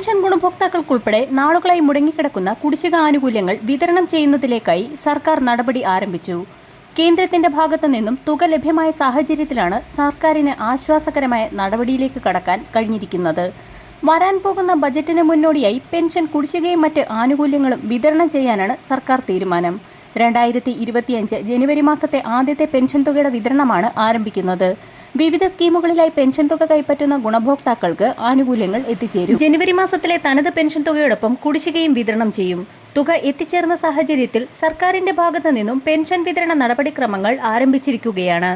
Pension ഗുണഭോക്താക്കൾക്കുൾപ്പെടെ നാളുകളായി മുടങ്ങിക്കിടക്കുന്ന കുടിശ്ശിക ആനുകൂല്യങ്ങൾ വിതരണം ചെയ്യുന്നതിലേക്കായി സർക്കാർ നടപടി ആരംഭിച്ചു. കേന്ദ്രത്തിന്റെ ഭാഗത്തു നിന്നും തുക ലഭ്യമായ സാഹചര്യത്തിലാണ് സർക്കാരിന് ആശ്വാസകരമായ നടപടിയിലേക്ക് കടക്കാൻ കഴിഞ്ഞിരിക്കുന്നത്. വരാൻ പോകുന്ന ബജറ്റിന് മുന്നോടിയായി പെൻഷൻ കുടിശ്ശികയും മറ്റ് ആനുകൂല്യങ്ങളും വിതരണം ചെയ്യാനാണ് സർക്കാർ തീരുമാനം. 2025 ജനുവരി മാസത്തെ ആദ്യത്തെ പെൻഷൻ തുകയുടെ വിതരണമാണ് ആരംഭിക്കുന്നത്. വിവിധ സ്കീമുകളിലായി പെൻഷൻ തുക കൈപ്പറ്റുന്ന ഗുണഭോക്താക്കൾക്ക് ആനുകൂല്യങ്ങൾ എത്തിച്ചേരും. ജനുവരി മാസത്തിലെ തനത് പെൻഷൻ തുകയോടൊപ്പം കുടിശ്ശികയും വിതരണം ചെയ്യും. തുക എത്തിച്ചേർന്ന സാഹചര്യത്തിൽ സർക്കാരിന്റെ ഭാഗത്തു നിന്നും പെൻഷൻ വിതരണ നടപടിക്രമങ്ങൾ ആരംഭിച്ചിരിക്കുകയാണ്.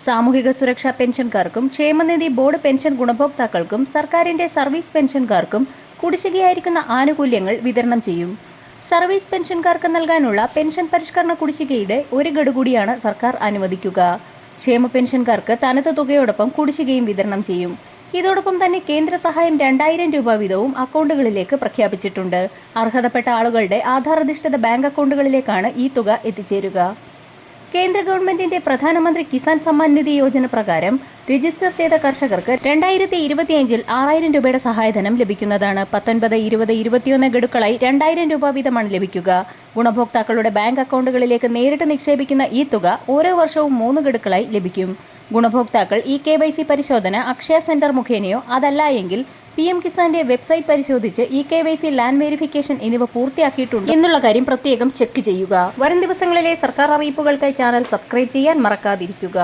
സാമൂഹിക സുരക്ഷാ പെൻഷൻകാർക്കും ക്ഷേമനിധി ബോർഡ് പെൻഷൻ ഗുണഭോക്താക്കൾക്കും സർക്കാരിന്റെ സർവീസ് പെൻഷൻകാർക്കും കുടിശ്ശികയായിരിക്കുന്ന ആനുകൂല്യങ്ങൾ വിതരണം ചെയ്യും. സർവീസ് പെൻഷൻകാർക്ക് നൽകാനുള്ള പെൻഷൻ പരിഷ്കരണ കുടിശ്ശികയുടെ ഒരു ഗഡു കൂടിയാണ് സർക്കാർ അനുവദിക്കുക. ക്ഷേമ പെൻഷൻകാർക്ക് തനത് തുകയോടൊപ്പം കുടിശ്ശികയും വിതരണം ചെയ്യും. ഇതോടൊപ്പം തന്നെ കേന്ദ്ര സഹായം 2000 രൂപ വീതവും അക്കൗണ്ടുകളിലേക്ക് പ്രഖ്യാപിച്ചിട്ടുണ്ട്. അർഹതപ്പെട്ട ആളുകളുടെ ആധാർ അധിഷ്ഠിത ബാങ്ക് അക്കൗണ്ടുകളിലേക്കാണ് ഈ തുക എത്തിച്ചേരുക. കേന്ദ്ര ഗവൺമെന്റിന്റെ പ്രധാനമന്ത്രി കിസാൻ സമ്മാൻ നിധി യോജന പ്രകാരം രജിസ്റ്റർ ചെയ്ത കർഷകർക്ക് 2025 6000 രൂപയുടെ സഹായധനം ലഭിക്കുന്നതാണ്. 19, 20, 21 ഗഡുക്കളായി 2000 രൂപ വീതമാണ് ലഭിക്കുക. ഗുണഭോക്താക്കളുടെ ബാങ്ക് അക്കൗണ്ടുകളിലേക്ക് നേരിട്ട് നിക്ഷേപിക്കുന്ന ഈ തുക ഓരോ വർഷവും 3 ഗഡുക്കളായി ലഭിക്കും. ഗുണഭോക്താക്കൾ KYC പരിശോധന അക്ഷയ സെന്റർ മുഖേനയോ അതല്ല എങ്കിൽ PM കിസാന്റെ വെബ്സൈറ്റ് പരിശോധിച്ച് KYC ലാൻഡ് വെരിഫിക്കേഷൻ എന്നിവ പൂർത്തിയാക്കിയിട്ടുണ്ട് എന്നുള്ള കാര്യം പ്രത്യേകം ചെക്ക് ചെയ്യുക. വരും ദിവസങ്ങളിലെ സർക്കാർ അറിയിപ്പുകൾക്കായി ചാനൽ സബ്സ്ക്രൈബ് ചെയ്യാൻ മറക്കാതിരിക്കുക.